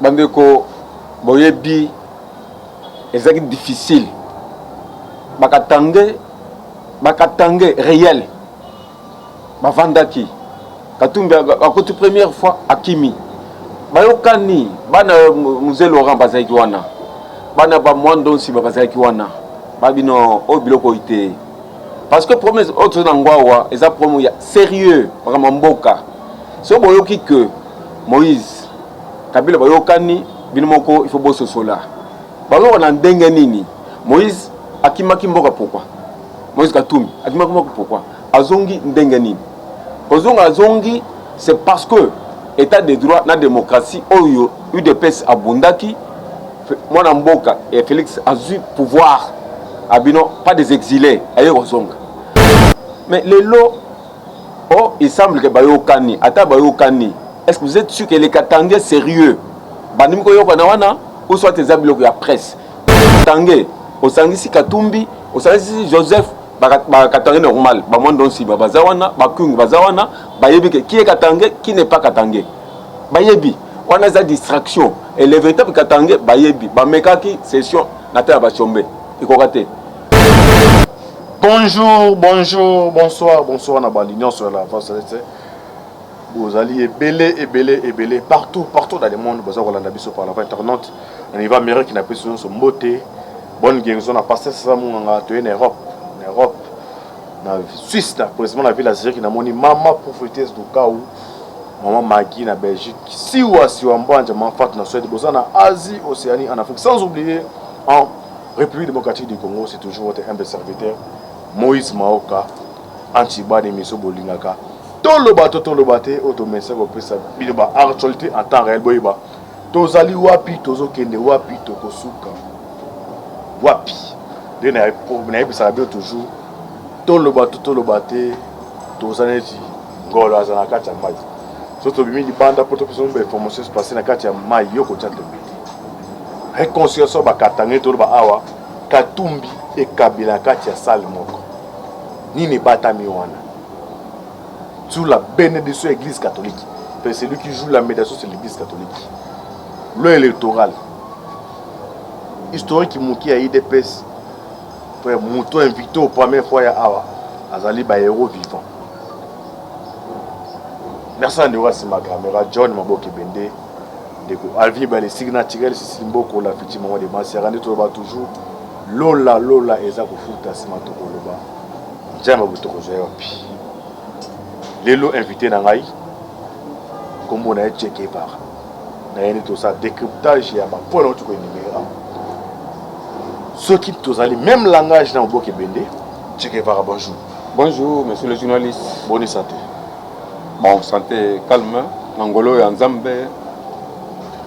bandeko boyebi ezaki difficile bakatange réel bavandaki Katumbi akoti première fois akimi bayokani bana Musée Laurent bazaki wana bana ba mwando si bazaki wana babino o biloko ite parce que promesse autre na ngwawa eza promo ya sérieux vraiment mboka so boyoki que Moïse Kabila bayokani bino moko il faut bosso sola bazo na ndenge nini Moïse akimaki mboka pourquoi Moïse Katumbi akimaki mboka pourquoi azongi ndenge nini ozonga azongi c'est parce que état de droit na démocratie oyo UDPS abundaki mwana mboka et Félix azu pouvoir abino pas des exilés aye ozonga mais les lots oh il semble que bayokani ata bayokani est-ce que vous êtes sûr que les Katangais sérieux banimi ko yokana wana ou soit tes abiloko ya presse Katangais osangisi Katumbi osangisi Joseph Katangais normal ba monde aussi bazawana bakungu bazawana bayebi que qui est Katangais qui n'est pas Katangais bayebi on a za distraction et les véritables Katangais bayebi ba mekaki session nata ba chombe ikokate. Bonjour, bonjour, bonsoir, bonsoir na l'union sur la face vous allez belé partout dans le monde vous allez la biso par la voie internet on y va mairie qui n'a pas son beauté bonne guérison a passé ça mon en Europe na Suisse na précisément la ville d'Algérie qui n'a moni maman prophétesse du cas où maman Magui na Belgique si ou mbanja manfat na Suède bozana Asie Océanie en Afrique sans oublier en République démocratique du Congo c'est toujours votre humble serviteur Moïse Maoka antiba de miso bolingaka tolo bate automesse ko pesa biloba actualité en temps réel boyiba tozali wapi tozokende wapi tokosuka wapi de na pesa bien toujours tolo bate tozaneti ngolo azana kati ya mai so to bimi libanda poto pesa mbe information se passer na kati ya mai yoko tata réconciliation bakatange tolo ba awa Katumbi et Kabila kati ya salle moko nini batami wana sous la bénédiction de l'église catholique. C'est lui qui joue la médiation sur l'église catholique. Le électoral. Historique qui a IDPS. Pour Mouton invité au première fois à Awa. Azali ba héros vivant. Merci à Neura Simagamera, John Maboke Bende. Alvin ba les signatures Simboko la fiti maman de Maserane to ba toujours. Lola eza ko futa simato ko loba. Jama butoko joyopi. Lelo invité na ngai comme on a checké par na yeni tout ça décryptage ya ba point na tuko numéro ceux qui tous allez même langage na Maboke Bende checké par bonjour monsieur le journaliste bonne santé bon santé calme ngolo ya nzambe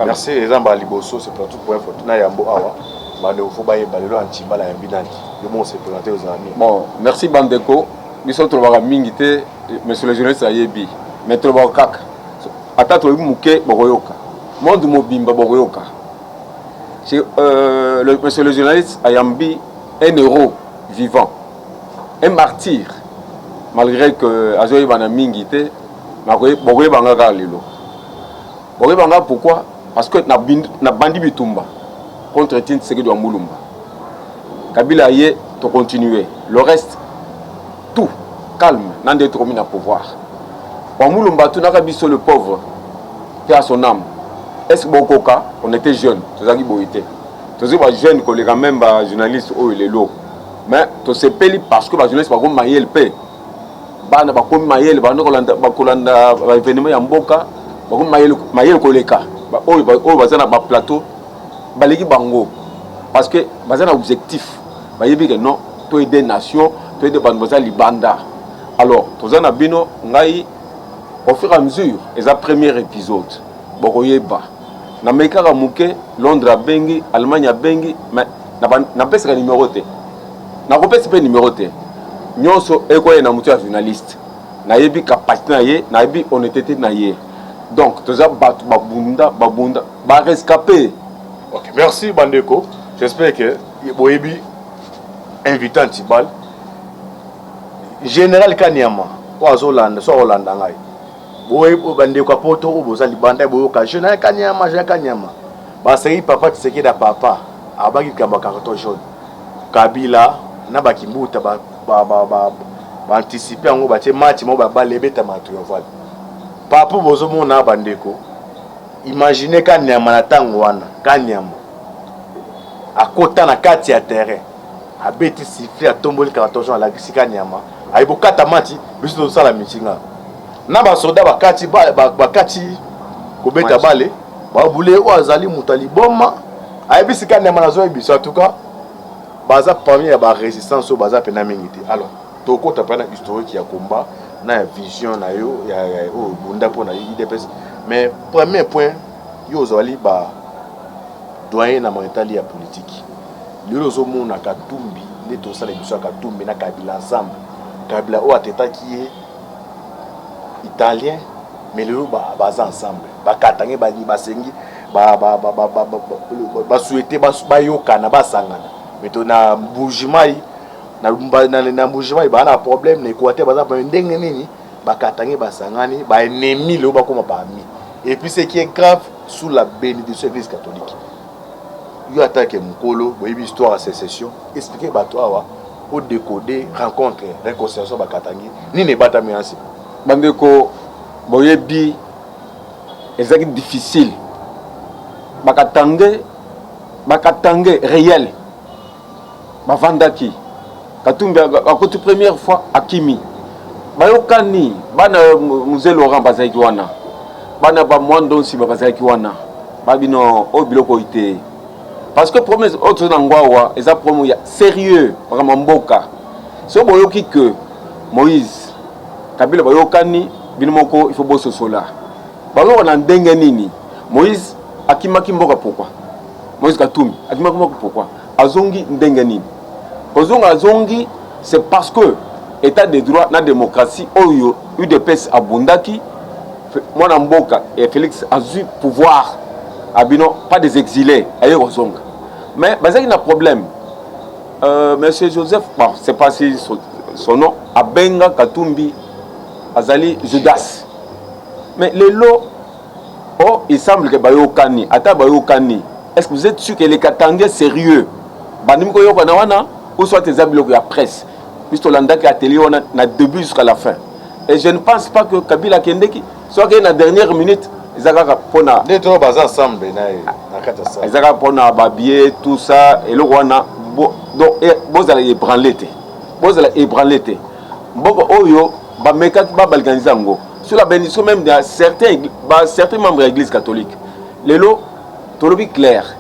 merci ezamba liboso c'est partout pour info na yambo awa bande faut baye balelo antibala ya binandi le monde se présenter aux amis bon merci bandeko biso tolobaka mingi te monsieur le journaliste ayebi mais tolobaka kaka ata tolobi muke bokoyoka monde mobimba bokoyoka monsieur le journaliste ayambi un héros vivant un martyr malgré que azoyebana mingi te bokoyebanga kaka lelo bokoyebanga pourquoi parce que na bandi bitumba contre Etienne Tshisekedi wa Mulumba Kabila aye to continuer le reste tout calme n'en d'être remis à pouvoir wa Mulumba tout n'a biso le pauvre qui a son âme est-ce que bokoka on était jeunes tozaki boité tozi ba jeune ko les même ba journaliste o les lots mais to se peli parce que ba journaliste ba ko mayel pe bana ba ko mayel ba ko kolanda ba événement ya mboka ba ko mayel ko leka ba o bazana ba plateau baleki bango parce que bazana objectif bayebi que non to aider nation to aider banboza libanda alors tozana bino ngai au fur et à mesure et ça premier épisode bokoyeba na mekaka muke Londres a bengi Allemagne a bengi mais na pesa numéro te na ko pesa numéro te nyonso ekoye na mutu ya journaliste na yebi capacité na ye na yebi honnêteté na ye donc toza babunda ba rescapé. Ok, merci Bandeko. J'espère que Boyebi invité Antibal. Général Kanyama, Hollande, soit Hollande. Boyebi Bandeko Poto, Bozali Banda, Boyoka, Général Kanyama. basaki papa Tshisekedi da papa abaki kamba carton jaune Kabila na bakimbuta ba anticiper ngo batie match mo ba lebeta matriomphal papa bozo mona bandeko imaginez ka nyama na tango wana ka nyama akota na kati ya terrain abeti siffler atomboli carton jaune la kisika nyama aibokata mati biso to sala mitinga na ba soda bakati bakati kobeta bale ba bule o azali mutali boma aibisika nyama na zo biso en tout cas baza parmi ya ba résistance au baza pena mingiti alors toko tapana historique ya combat na vision na yo ya o bunda pona IDPS mais premier point yo zali ba doyen na mentali ya politique lelo zo mona Katumbi ne to sala biso Katumbi na Kabila ensemble Kabila o ateta qui est italien mais lelo baza ensemble bakatange bani basengi ba souhaiter ba yokana ba sangana mais to na Mbujimai na Mbujimai ba na problème na Équateur baza ba ndenge nini bakatange basangani ba ennemi le ba koma ba ami et puis ce qui est grave sous la bénédiction de l'Église catholique yo attaque mukolo boyebi histoire à sécession expliquer bato awa au décoder rencontre réconciliation bakatangi nini batami ansi bandeko boyebi ezaki difficile bakatange réel bavandaki Katumbi akoti première fois akimi bayokani bana Mzee Laurent bazaki wana bana ba mwandonsi bazaki wana babino o biloko ite parce que promesse autre na ngwawa eza promo ya sérieux vraiment mboka so boyoki que Moïse Kabila bayokani bino moko il faut bosso sola bayo na ndenge nini Moïse akimaki mboka pourquoi Moïse Katumbi akimaki mboka pourquoi azongi ndenge nini ozonga azongi c'est parce que état de droit na démocratie oyo UDPS abundaki mwana mboka et Félix a eu pouvoir abino pas des exilés aye ozonga mais bazaki na problème monsieur Joseph bon c'est pas si son nom abenga Katumbi azali Judas mais le lot oh il semble que bayokani ata bayokani est-ce que vous êtes sûr que les Katangais sérieux bandimiko yokana wana ou soit tes amis la presse puisque l'anda qui a télé on a début jusqu'à la fin et je ne pense pas que Kabila Kendeki soit que na dernière minute ezaka pona des trois bazar ensemble na kata ça ezaka pona babier tout ça et le wana donc bozala ébranlé mboko oyo ba mekaki ba balganiser ngo sur la bénédiction même de certains membres de l'église catholique lelo tolobi clair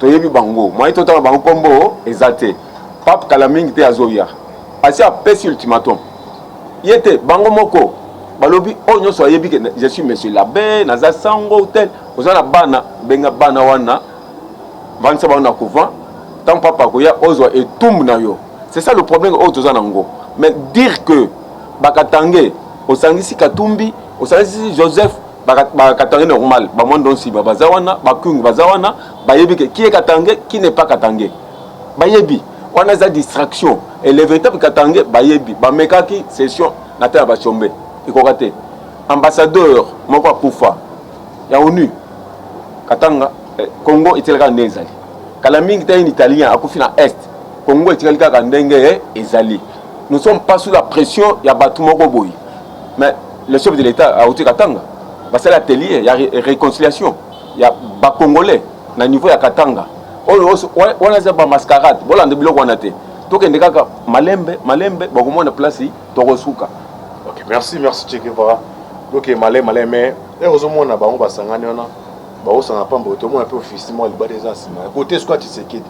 toyebi bango moi totala bango kombo ezate pape Kalamingi te azoya asi apesi ultimatum yete bango moko balobi onyo so yebi que je suis monsieur l'abbé naza sango tel ozana bana benga bana wana vansa bana couvent tant papa koya ozo etumbu na yo c'est ça le problème au tozana ngo mais dire que bakatange osangisi Katumbi osangisi Joseph bakatange normal ba mondo si baza wana bakungu baza wana bayebi que qui est Katange qui n'est pas Katange bayebi on a des distractions et les véritables Katange bayebi ba mekaki session na terre ba chombe ikokate ambassadeur moko akufa ya ONU Katanga Congo etelaka ndezali Kalamingi ta italien akufi na est Congo etelaka ndenge ezali nous sommes pas sous la pression ya batu moko boyi mais le chef de l'état a oti Katanga parce que l'atelier il y a réconciliation il y a ba congolais na niveau ya Katanga on a ba mascarade bolande biloko wana te tokende kaka malembe bakomona place tokosuka. OK, merci Che Guevara. OK, malé mais heureusement na bango basangani ona ba osanga pambo to mo un peu officiellement le bas des asima côté squat Tshisekedi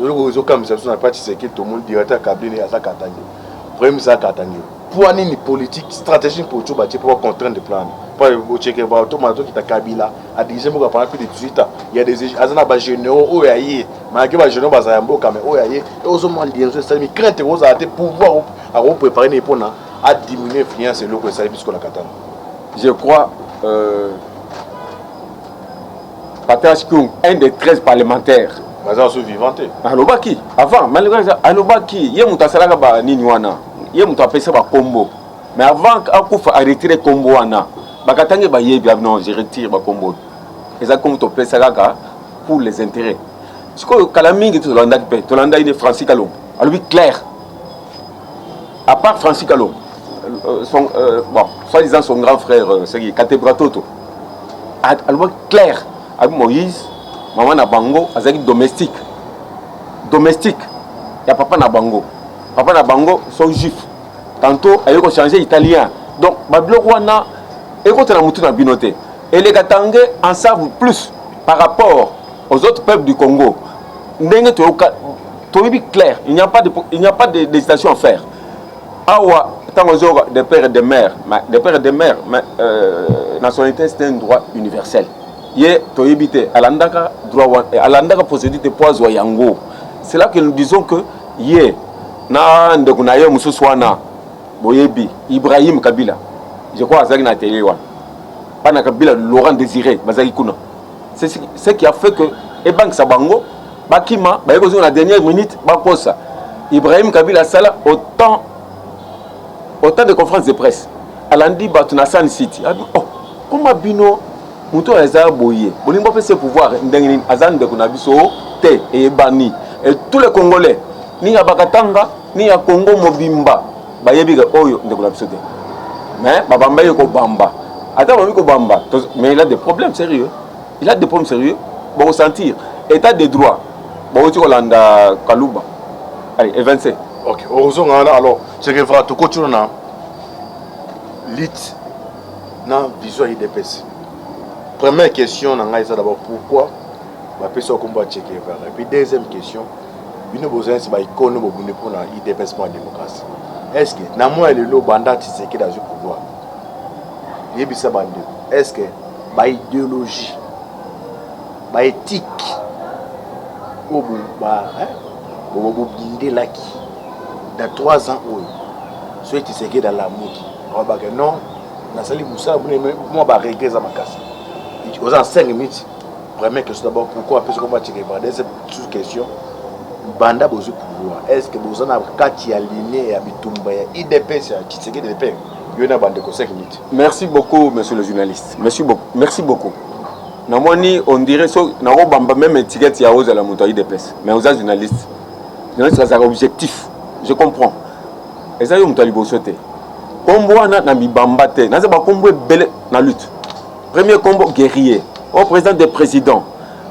le comme ça na pas Tshisekedi tout le monde directeur Kabila ya Katangi problème ça Katangi pour une politique stratégique pour tout bâtir pour contraindre de plan pas au Che Guevara tout mato qui ta Kabila a déjà pendant plus de 18 ans il y a des azana ba généraux o yaye malgré ba généraux ba mboka mais o yaye heureusement lienzo ça mi crainte aux a pouvoir à préparer pour na à diminuer l'influence et le service qu'on a Katanga. Je crois Patrice Kung, un des 13 parlementaires. Baza vivanté. Alobaki, avant, malheureusement, Alobaki, il y a un salaka ba nini wana. Il y a un tapé ba combo. Mais avant akufa a retiré combo wana, ba Katanga ba yebi non, je retire ba combo. Et ça comme topé salaka pour les intérêts. Ce que Kalamingi, tu l'as dit, Francis Kalom. Alors, lui, clair. À part Francis Kalom, soi-disant son grand frère, c'est Katebratoto. Alors, clair. Avec Moïse, maman Nabango, avec domestique. Domestique. Il y a papa Nabango. Papa Nabango sont juifs. Tantôt, ils ont changé italien. Donc, Babylone Wana, ils ont binoté. Et les Katangé en savent plus par rapport aux autres peuples du Congo. Clair, il n'y a pas d'hésitation à faire. Awa, tant des pères et des mères, nationalité c'est un droit universel. Yé, toyébité, alandaka droit, alandaka procédure poids yango. C'est là que nous disons que yé, na ndekunaye mususwana, boyebi, Ibrahim Kabila. Je crois à ça qu'il a télé Pana Kabila, Laurent Désiré, Bazali Kuna. C'est ce qui a fait que Ebank Sabango, Bakima, la dernière minute, Bakosa. Ibrahim Kabila Sala, autant de conférences de presse. Alandi Batunasan City. Oh, comment Bino, Mouto Azar Boye, Bolimbo fait ses pouvoirs, Ndengin, Azan de Kunabiso, Te et Bani. Et tous les Congolais, ni à Bakatanga, ni à Congo Mobimba, Bayebiga Oyo, de Kunabiso. Mais Babamba Yoko Bamba. Attends, Bamba. Mais il a des problèmes sérieux. Il a des problèmes sérieux. Bon, sentir. État de droit. Bon, tu as Kalouba. Allez, évincé. Ok, heureusement, alors, c'est que tu continues na lit na vision IDPS. Première question, d'abord pourquoi la personne combat Che Guevara. Et puis deuxième question, une besoin c'est icône pour la IDPS pour la démocratie. Est-ce que na moi le lo banda Tshisekedi dans le pouvoir? Est-ce que ma idéologie, ma éthique, dans 3 ans, soit tu sais que dans la mouki, non, moi, je regrette ça. Aux 5 minutes, première question d'abord, pourquoi parce qu'on va tirer par deuxième question, banda besoin pouvoir. Est-ce que vous avez quand aligné à Bitumba, IDPS, tu sais que des pères. Merci beaucoup, monsieur le journaliste. Merci beaucoup. On dirait que même étiquette à la moto IDPS. Mais aux journalistes, c'est objectif. Je comprends. Et ça, il faut sauter. Combo na bibamba te. Na ba combo belé na lutte. Premier combo guerrier. Au président des présidents.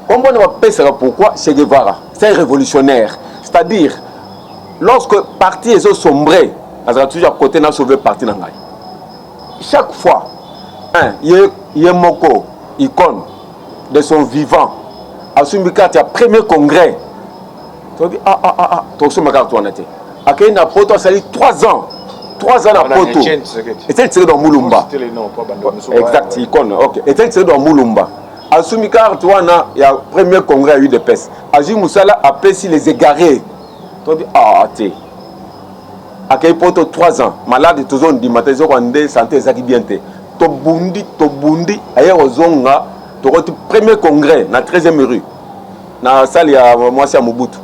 Combo na pas ça pourquoi Che Guevara. C'est un révolutionnaire. C'est-à-dire lorsque parti est sombré, on a toujours à côté na sauver parti na ngai. Chaque fois, il y a Moko, icône de son vivant, à Sumbika, il y a premier congrès. Tu dis, tu as été. À Kenya, ça a 3 ans. 3 ans à Poto. Et c'est dans Moulumba. Exact, icône. Ok. Et c'est dans Moulumba. À Sumbika, il y a premier congrès à UDPS. À Jimoussala, après si les égarés. Tu dis, tu Akei poto 3 ans, malade toujours dit matin ils santé ça qui bien te. To bundi ailleurs ozonga to premier congrès na 13e rue. Na salle ya mwasi ya Mobutu.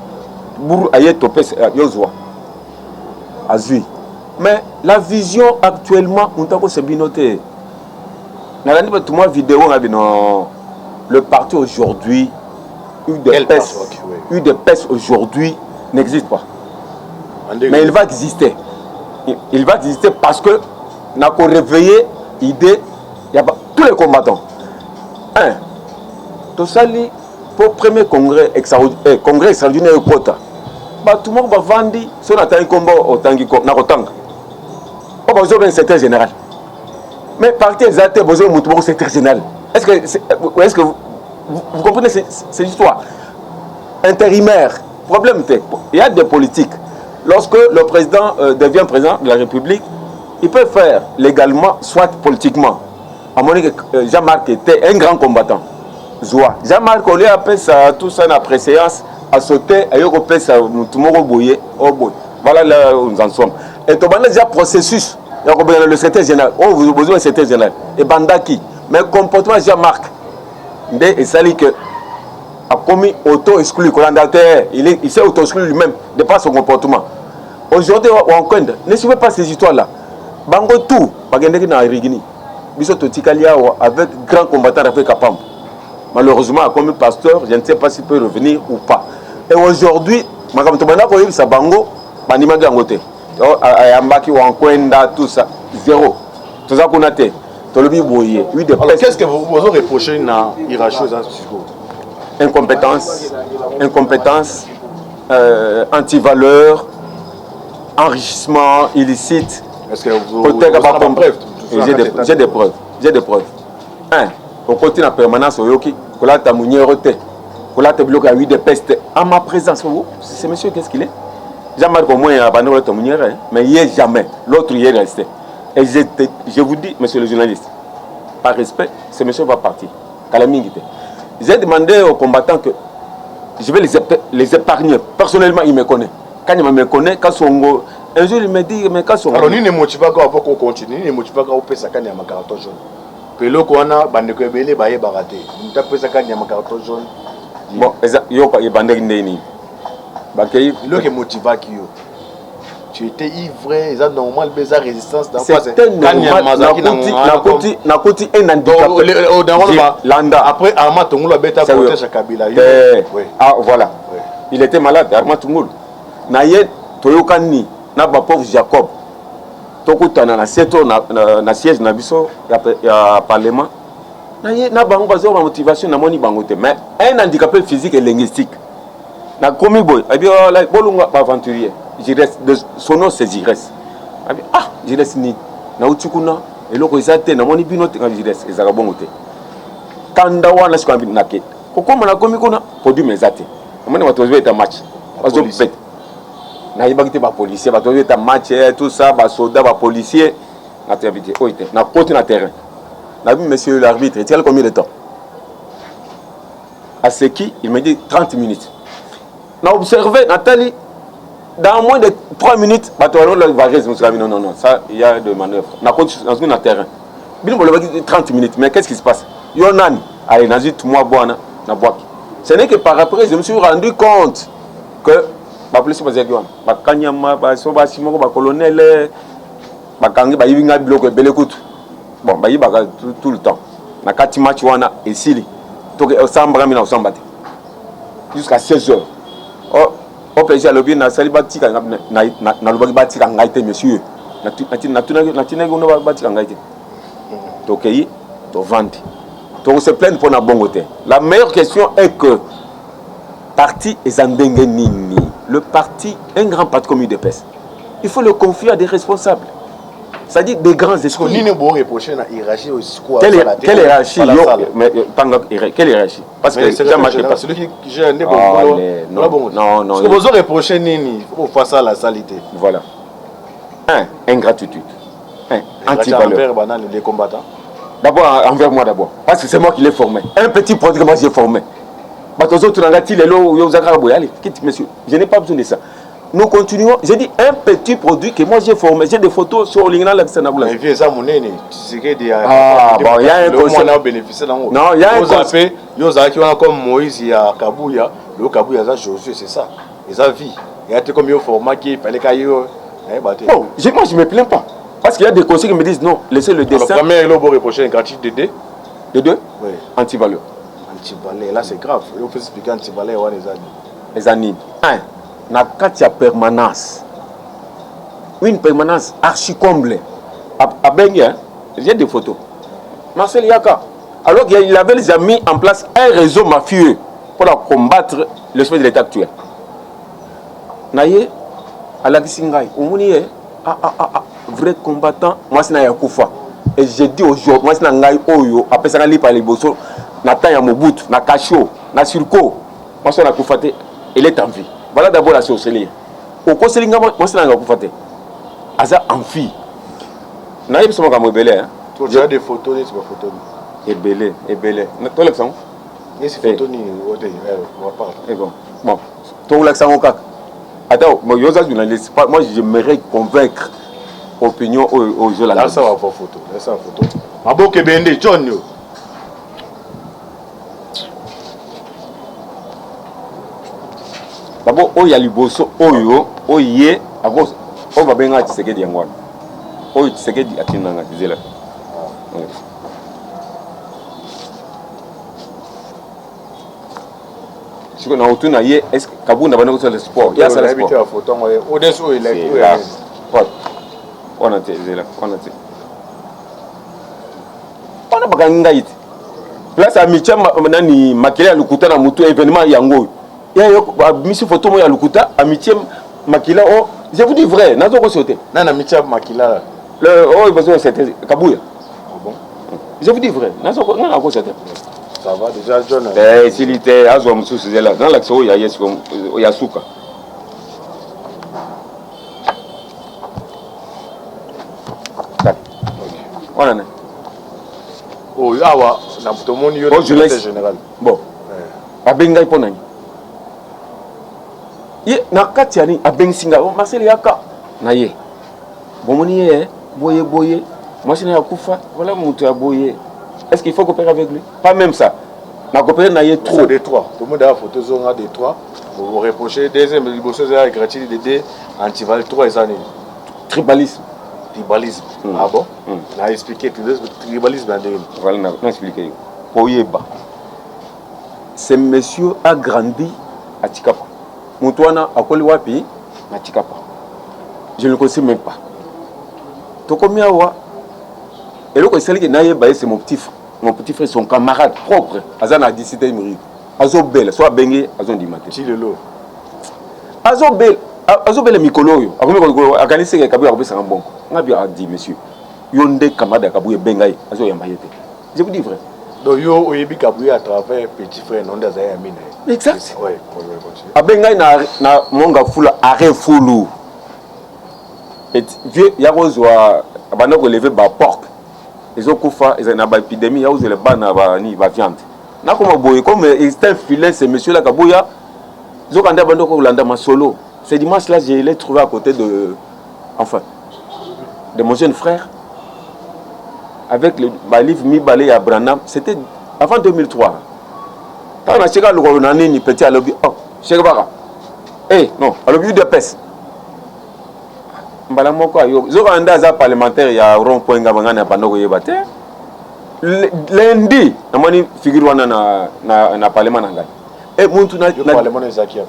Buru aye topé yozwa. Azui. Mais la vision actuellement on t'a c'est binoté. Na randi ba tuma vidéo ngabino le parti aujourd'hui UDPS aujourd'hui n'existe pas. Mais il va exister. Il va exister parce que nous avons réveillé l'idée, il y a tous les combattants. Tout ça, pour le premier congrès extraordinaire au Kota, tout le monde va vendre, si on attend un combat au Tanga. On va besoin d'un secrétaire général. Mais parti exact, vous avez un secrétaire général. Est-ce que vous comprenez cette histoire? Intérimaire, problème, il y a des politiques. Lorsque le président devient président de la République, il peut faire légalement, soit politiquement. À mon avis, Jean-Marc était un grand combattant. Jean-Marc, on lui appelle ça, tout ça, la préséance, à sauter, à y avoir ça, tout le monde boyer, oh boy. Voilà là où nous en sommes. Et tout le monde a déjà processus. Il y a le secrétaire général. Oh, vous avez besoin d'un secrétaire général. Et Bandaki. Mais le comportement Jean-Marc, et ça dit que a commis auto-exclu, il s'est auto-exclu lui-même de par son comportement. Aujourd'hui, on compte, ne suivez pas ces histoires-là. Bango tout, avec grand combattant avec Kapam. malheureusement, comme pasteur, je ne sais pas s'il peut revenir ou pas. Et aujourd'hui, Madame Tomana, vous voyez, ça bango, Manima Gangote. Ayambaki ou Ankwenda, tout ça, zéro. Tout ça qu'on a été. Qu'est-ce que vous reprochez à Iracho? Incompétence, anti-valeur, enrichissement illicite. Est-ce que vous avez des preuves? J'ai des preuves. On continue en permanence au Yoki. Kola ta mounière te. Kola ta bloc à 8 de peste. En ma présence, c'est monsieur, qu'est-ce qu'il est? Jamais au moins abandonné ta mounière, mais il est jamais. L'autre il est resté. Et je vous dis, monsieur le journaliste, par respect, ce monsieur va partir. J'ai demandé aux combattants que je vais les épargner. Personnellement, il me connaît. Quand il me connaît, quand son un jour il me dit, mais quand son alors, il ne motive pas qu'on continue, il ne motive pas qu'on peut s'accaner à ma carte jaune. Puis là, on a bande que belé, bah, il est baraté. Il ne peut s'accaner à ma carte jaune. Bon, il y a bande qui le qui motive pas qui tu étais ivre, ils ont normal besoin de résistance. C'était normal. Nakoti un handicapé. Landa. Après, Arma Tongolo a bêta protège à Kabila. Ah, voilà. Il était malade, Arma Tongolo. Naye, Toyokani, Naba pauvre Jacob. Tokutana na seto na siège na biso ya parlement. Naye, Naba Mbazo ma motivation na moni bangote. Mais un handicapé physique et linguistique. Na komi boy, abi la bolunga aventurier. Son nom c'est Jires. Ah, Jires ni. Na utukuna eloko ezate na moni bino te Jires ezaka bongote. Kanda wana sikwambi nake. Kokoma na komi kuna produit mezate. Amani watu weta match. Bazo bet. Na yibakite ba policier, bato weta match tout ça, ba soldat, ba policier. Na t'invité. Oite, na côté na terrain. Na vu monsieur l'arbitre, il y a combien de temps? À ce qui il me dit 30 minutes. Na observé Nathalie. Dans moins de 3 minutes, non, ça, il y a de manœuvres. On a un terrain. 30 minutes, mais qu'est-ce qui se passe? Allez, ce n'est que par après, je me suis rendu compte que tout le temps. Jusqu'à 16 heures. Au plaisir, le bien na sali bati na lobaki bati kangaite monsieur. Na tuna gono bati kangaite. To kei, to vendre. To se plaindre pour na bongote. La meilleure question est que parti ezandenge nini. Le parti, un grand parti comme UDPS. Il faut le confier à des responsables. C'est-à-dire des grands esprits. Quelle hiérarchie? Quelle hiérarchie? Parce que celui qui gère un débat. Non. Ce que vous aurez reproché, Nini, face à la saleté. Voilà. Ingratitude. Anti-valeur. Les combattants. D'abord, envers moi d'abord. Parce que c'est moi qui l'ai formé. Un petit produit que moi j'ai formé. Monsieur, je n'ai pas besoin de ça. Nous continuons. J'ai dit un petit produit que moi j'ai formé. J'ai des photos sur l'Ingna Laxanaboula. Mais vieux, ça, mon nez, tu sais qu'il y a un conseil. Non, il y a un conseil. Il y a comme Moïse, il y a Kabouya. Le Kabouya, ça, Josué, c'est ça. Et ça vit. Il y a comme un format qui fallait qu'il y ait. Moi, je ne me plains pas. Parce qu'il y a des conseils qui me disent non, laissez le dessin. Le premier, il va reprocher une gratuite de 2. De 2? Oui. Anti-valeur. Anti-valeur, là c'est grave. Il faut expliquer anti-valeur, les années. Na katia permanence. Une permanence archi comblée. À Bengue, j'ai des photos. Marcel Yaka. Alors qu'il avait déjà mis en place un réseau mafieux pour combattre le chef de l'État actuel. Naye, à la Gisingaï, vrai combattant, moi c'est Nayakufa. Et j'ai dit aujourd'hui, moi c'est Nangaï Oyo, après ça, par les bosso, Natan Yamobutu, Nakacho, Nasurko, moi c'est Nakufate, il est en vie. Voilà d'abord la sorcellerie. Au conseil, moi c'est Nakufate. Aza en vie. Naïb c'est moi qui belé. Tu as des photos, c'est pas photos. Et belé. Tu as l'accent? Et ces photos, on va pas. Et bon, tu as l'accent au cac. Attends, moi j'aimerais convaincre l'opinion aux jeux là. Là, ça va pas photo. Là, ça va photo. Ma boque est bien John. Yo. D'abord, il y a Liboso, il y a on va bien se dire Yangwan. Il se dit à Tinanga, disait là. Si on a autour naie, est-ce que Kabou n'a pas notre sport? Il y a ça le sport. Au-dessus, il est là. On a été là. On a pas gagné. Place à Michel Nani Makila Lukuta na mutu événement yango. Il y a mission photo moi à Lukuta à Michel Makila. Oh, je vous dis vrai, n'a pas sauté. Nana Michel Makila. Oh, il besoin c'était Kabouya. Bon. Je vous dis vrai, n'a pas sauté. Ça va déjà John. S'il était à Zouam sous là dans l'accès il y a Souka. On en est. Oh, awa, na tout le monde y a général. Bon. Abenga iponani. Ye na katiani abensinga o Marcel yaka na ye. Bomoni ye boye. Moi je n'ai pas kufa, voilà mon tu a boye. Est-ce qu'il faut coopérer avec lui? Pas même ça. Na coopérer na ye trop des trois. Tout le monde a photo zone des trois. Vous reprochez deuxième le bosso est gratuit des antival 3 années. Tribalisme. Ah bon? On a expliqué tout le tribalisme. Voilà, on a expliqué. Poyeba. Ce monsieur a grandi à Tikapa. Moutouana a Koliwapi à Tikapa. Je ne le connais même pas. Tokomiawa. Et le conseil que c'est mon petit frère, son camarade propre. Azan a décidé de mourir. Azobel, soit Bengue, Azon Dimate. Chilelo. Azobel Mikolo. A gagné ce qu'il a fait un bon. On a dit, monsieur, Yonde Kamada Kabouye Bengaï, Azo Yamayete. Je vous dis vrai. Donc, yo, Oyebi Kabouye à travers petit frère Nonda Zaya Mine. Exact. Oui, a Bengaï na monga fula arrêt foulou. Et Dieu, il y a besoin de lever ma porte. Ils ont koufa, ils ont une épidémie, ils ont les bannes ni va viande. Na comme boy, comme c'est un filet, ce monsieur là Kabouya, ils ont quand même Kolanda ma solo. Ce dimanche là, je l'ai trouvé à côté de, enfin, de mon jeune frère. Avec le livre Mi Balé à Branham, c'était avant 2003. Quand on a checké le gouvernement, ni petit à l'objet. Oh, checké bara. Eh, non, à l'objet de peste. Mbalamoko ayo. Zora anda parlementaire ya rond-point ngabangana pandoko yebate. Lundi, namani figure wana na parlement nanga. Et muntu na parlement Ezakia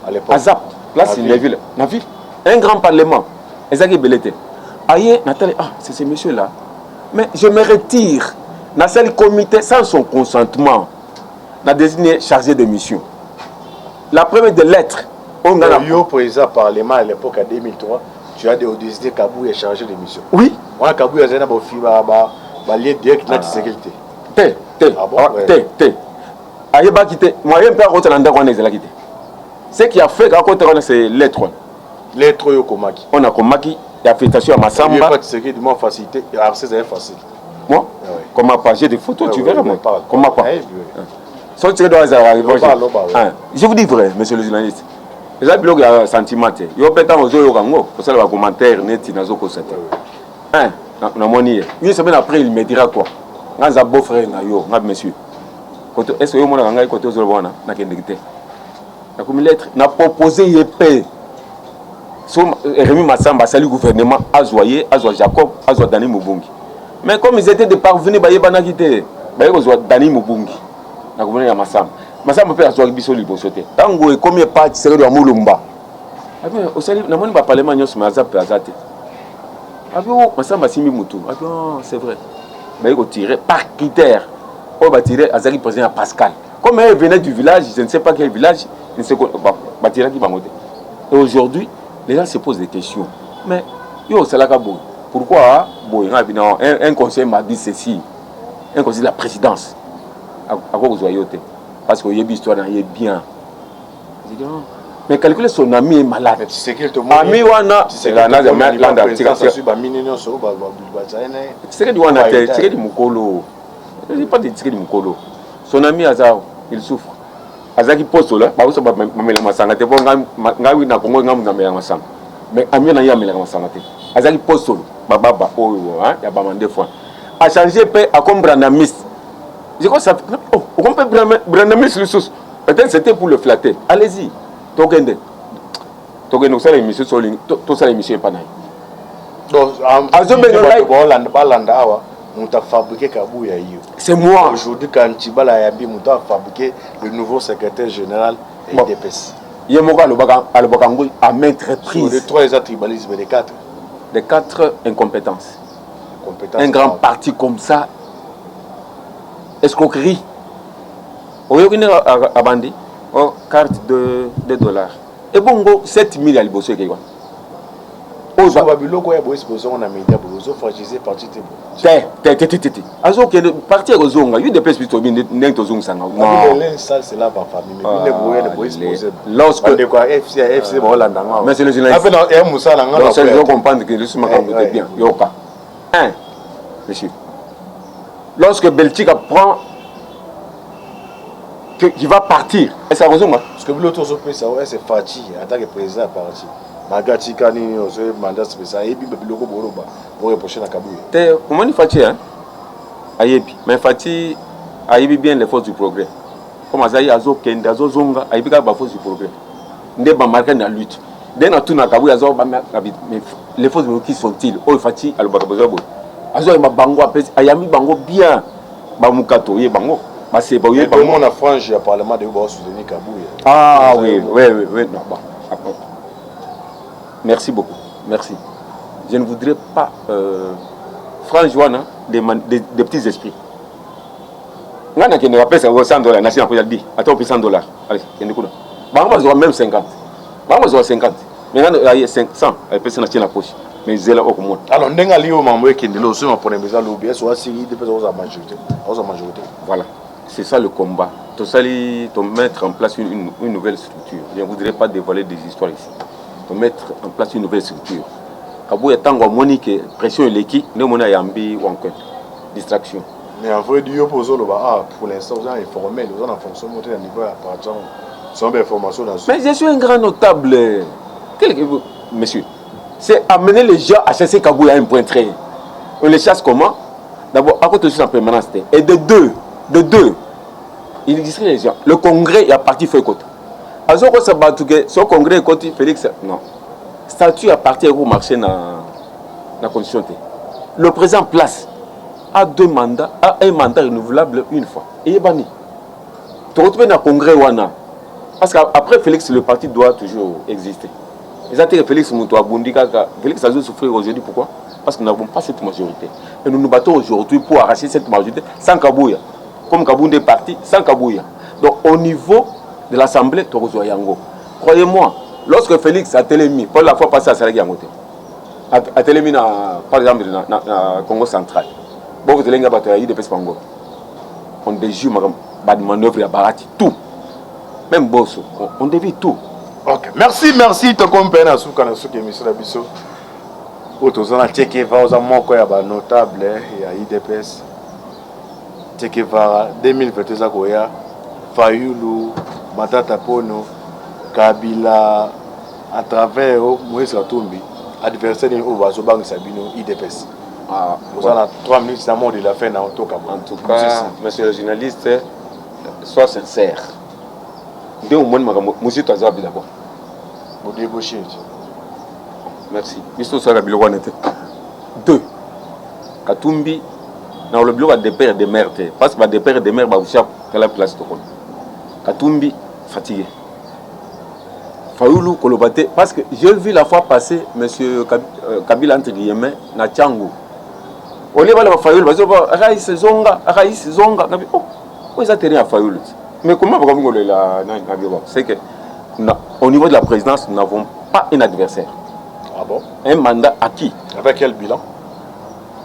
à l'époque. Azap, place in ville, na ville. Un grand parlement. Ezaki Belete. Aye, Nathalie, ah, c'est ce monsieur là. Mais je me retire. Dans ce comité, sans son consentement, n'a désigné chargé de mission. La première des lettres, on a eu président parlement à l'époque en 2003. Tu as décidé Kabou est chargé de mission. Oui. Moi, Kabou est un lien direct dans la sécurité. Aïeba quitté. Moi, je ne peux pas rentrer. Ce qui a fait que ces lettres. Lettres Yokomaki. On a Komaki. Il y a affectation à Massamba. Il n'y a pas de sécurité, de facilité. C'est facile. Moi, comment pas? J'ai des photos, tu verras. Comment pas? Je vous dis vrai, monsieur le journaliste. Les gens qui ont un sentiment. Ils ont pété aux yeux, ils ont un commentaire net, ils ont un une semaine après, il me dira quoi? Dans un beau frère, monsieur. Est-ce que vous avez un côté aux yeux? Na proposé yepé. Rémi Massamba, salut gouvernement, Azoye, Azoye Jacob, Azoye Dani Mubungi. Mais comme ils étaient de parvenus, ils ont quitté. Ils ont Dani Mubungi. Na gouvernement Massamba. Massamba peut Azoye Biso Libosote. Tango et combien de parties c'est de Moulumba. Au salut, na moni ba parlement nyos ma azap azate. Massamba Simi Moutou. C'est vrai. Mais ils ont tiré par critère. On va tirer Azali président Pascal. Comme elle venait du village, je ne sais pas quel village, je ne sais pas tirer qui va monter. Et aujourd'hui, les gens se posent des questions. Mais, c'est là pourquoi un conseiller m'a dit ceci, un conseiller de la présidence, à quoi vous voyez? Parce qu'il y a une histoire, il est bien. Mais calculer son ami est malade. C'est qu'il te ami wana, c'est la nage de c'est que du mukolo. C'est pas des tickets du mukolo. Son ami Azao, il souffre. Azaki poste là, ba uso ba mamela masanga te bonga ngawi na Congo ngamu na mela masanga. Mais ami na ya mela masanga te. Azaki poste ba baba oyo hein, ya ba mande fois. A changer pe à comme Brandamis. Je crois ça oh, on peut Brandamis le sous. Peut-être c'était pour le flatter. Allez-y. Tokende. Tokende ça l'émission sur tout ça l'émission pas naï. Donc Balanda awa. On t'a fabriqué Kabouya. C'est moi. Aujourd'hui, quand Tibala Yabi, on t'a fabriqué le nouveau secrétaire général et IDPS. Yemoka Alobakangou à maintes reprises. Les 3 tribalisme, les 4. Les 4 incompétences. Un grand parti comme ça, escroquerie. Au lieu à Bandi, carte de $. Et bon, 7 000 à l'Ibosso. Aux Babiloko, il y a exposition en Amédia, aux fragilisés partis. Azo que le parti aux Zonga, il y a des places plutôt bien n'importe où ça. Non, c'est là par famille. Mais lorsque FC Hollande, mais c'est le journaliste. Donc ça doit comprendre que le sous bien. Yoka. 1, monsieur. Lorsque Belgique apprend qu'il va partir, et ça resume. Parce que l'autre c'est Fati, en tant que président parti. Magati Kani, mandat spécial, et puis Biloko Boroba, pour reprocher la Kabouye. Comment il Fati, hein? Ayebi. Mais Fati, Ayebi bien les forces du progrès. Comme Azaï Azo Kende, Azo Zonga, Ayebi les forces du progrès. Ndé ba marqué dans la lutte. Dès na tout na Kabouye, Azo ba mais les forces du progrès qui sont-ils? Oh Fati, Alobakabozo. Azo ba bango apesi, Ayami bango bien. Ba mukato ye bango. Ba c'est ba ye bango. Comment la frange le parlement de soutenir Kabouye? Ah oui, non bon. Merci beaucoup, merci. Je ne voudrais pas, franchement, des petits esprits. On a qui ne va pas $100, national pour dire, attends, $100. Allez, il y a des gens même 50. On va 50. Mais il y a 500, elle peut se la poche. Mais c'est là au moins. Alors, on a lié au membre qui est là, on pour les maisons l'OBS, soit Syrie, des personnes à majorité. Voilà, c'est ça le combat. Tout ça, mettre en place une nouvelle structure. Je ne voudrais pas dévoiler des histoires ici. Mettre en place une nouvelle structure. Kabou est tango monique pression l'équipe, nous on a yambi ou encore distraction. Mais en vrai du opposé pour l'instant vous avez informé, nous en fonction monter à niveau par exemple sans information dans. Mais je suis un grand notable. Monsieur, c'est amener les gens à chasser Kabou à un point très. On les chasse comment? D'abord à côté de la permanence et de deux, il existerait les gens. Le congrès est parti fait côté. Azoko Sabatouke, son congrès côté Félix, non. Statut appartient au marché dans la constitution. Le président place a 2 mandats, a un mandat renouvelable une fois. Et il est banni. Tu retrouves dans le congrès Wana. Parce qu'après Félix, le parti doit toujours exister. Les atterres Félix Moutoua Bundika, Félix a dû souffrir aujourd'hui. Pourquoi? Parce que nous n'avons pas cette majorité. Et nous nous battons aujourd'hui pour arracher cette majorité sans Kabouya. Comme Kaboun est parti, sans Kabouya. Donc au niveau de l'Assemblée, Torozo Yango. Croyez-moi, lorsque Félix a télémis, pour la fois passée à Salagi Yangote, a télémis, par exemple, dans le Congo central, bon, vous avez battu de Pespango. On déjure ma manœuvre à Barati, tout. Même Bosso, on dévie tout. Ok, merci, ton compagnon, Soukanasouk et M. Labisso. Autozana Tekeva, aux amants, quoi, il y a notable, il y a IDPS. Tekeva, 2022, Fayoulou, Matata Pono, Kabila, à travers Moïse Katumbi, adversaire de Obasobang Sabino, IDPS. Vous en avez 3 minutes, c'est de la fin dans le Toka. En tout cas, monsieur le journaliste, sois sincère. Deux au moins, monsieur Tazabi d'abord. Vous débauchez. Merci. Monsieur Tazabi, 2. Katumbi, dans le bloc des pères et des mères, parce que des pères et des mères, vous savez, la place de Katumbi, fatigué. Fayoulou, Kolobate, parce que j'ai vu la fois passer, monsieur Kabila, entre guillemets, na Tchangou. Au lieu de Fayoulou, parce que Raïs Zonga, oh, où est-ce que à Fayoulou? Mais comment vous voulez la. C'est que, au niveau de la présidence, nous n'avons pas un adversaire. Ah bon? Un mandat acquis. Avec quel bilan?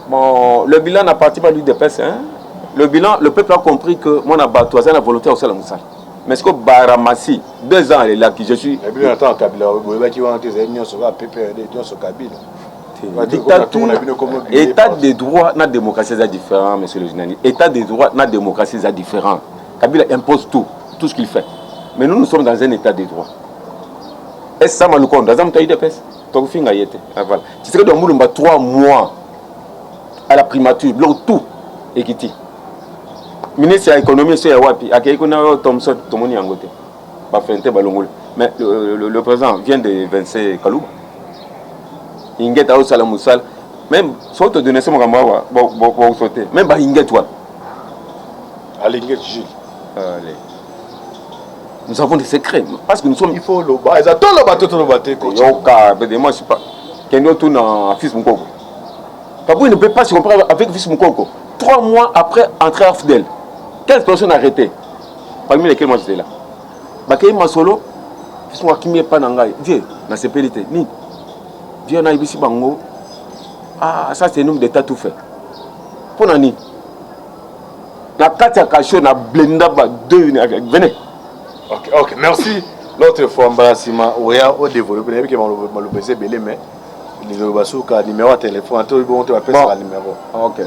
Bon, le bilan n'appartient pas à l'UDPS. Hein? Le bilan, le peuple a compris que mon abattoir, c'est la volonté au Salamoussal. Mais ce que Baramassi, 2 ans, elle est là, qui je suis. Et puis, attends, Kabila, vous voyez qui vont des unions sur la PPRD, sur Kabila. État de droit, la démocratie est différent, monsieur le journaliste. État de droit, la démocratie est différent. Kabila impose tout ce qu'il fait. Mais nous sommes dans un état de droit. Est-ce que ça m'a le compte? Dans un temps, IDPS, tu serais dans le 3 mois à la primature, bloc tout, et qui dit. Ministre de l'économie, c'est Wapi, à qui on Thomson, Tomoni Angote. Mais le président vient de Vince Kalouba. Inget a Salamoussal. Même, si on te donne ce moment, on sauter. Même pas Inget, toi. Allez, Inget, Gilles. Allez. Nous avons des secrets. Parce que nous sommes. Il faut le bas. Ils attendent le bateau, tout le bateau. Moi, je sais pas. Kenyo tourne en fils Moukoko. Kabou ne peut pas se comprendre avec fils Moukoko. 3 mois après entrer à Fidel. 15 personnes arrêtées. Parmi lesquelles moi j'étais là. Bakay Masolo, fils Moukimi pas nangai. Viens, dans ces pélités. Ni. Viens, on a ici Bango. Ah, ça c'est un homme d'État tout fait. Pour Nani. La carte à cachot, na blenda, 2, venez. Ok, merci. L'autre fois, Mbarassima, au développé, il y a qui m'a le belé, mais les Obasuka, numéro de téléphone, tout le monde va passer le numéro. Ok.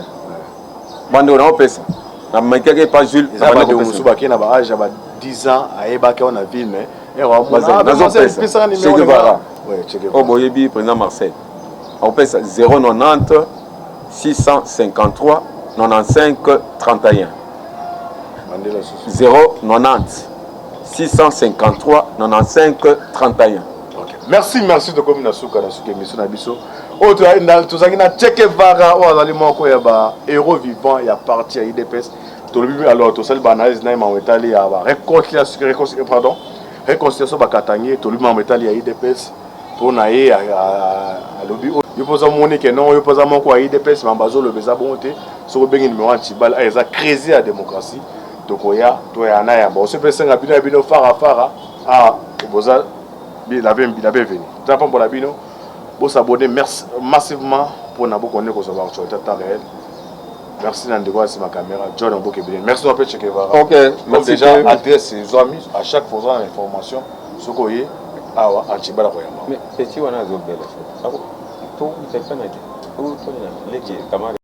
Bande, on a fait ça. Na manqué pas Jules. Ça va de Moussouba qui n'a pas âge, 10 ans, à Ebaka, on a ville, mais. Et on a un numéro. Oh, Boyebi, président Marseille. On paie ça 090 653 95 31. 090 653 95 31. Okay. Merci de comme nasuka émission na biso. Autre tout ça qui na Che Guevara ou azali moko ya ba héros vivant ya parti à IDPS. To le alors to sel banalize na mametali ya ba réconciliation ba Katangé to le mametali ya IDPS pour na ye à lobby. Yo posa monique non yo posa moko ya IDPS mambazo le beza bonté so bengi numéro antibal eza crazy à démocratie. Tokoya toyana ya bon se pesenga bino fara ah boza il avait venu tapon pour la bino pour s'abonner merci massivement pour na beaucoup connaître ko savoir sur temps réel. Merci Nandego c'est ma caméra John Mbokebele merci un peu Che Guevara. OK merci déjà adresse ses amis à chaque fois information sokoye awa antibala ko yamba mais c'est si on a zo belle tout c'est pas nage tout les camarades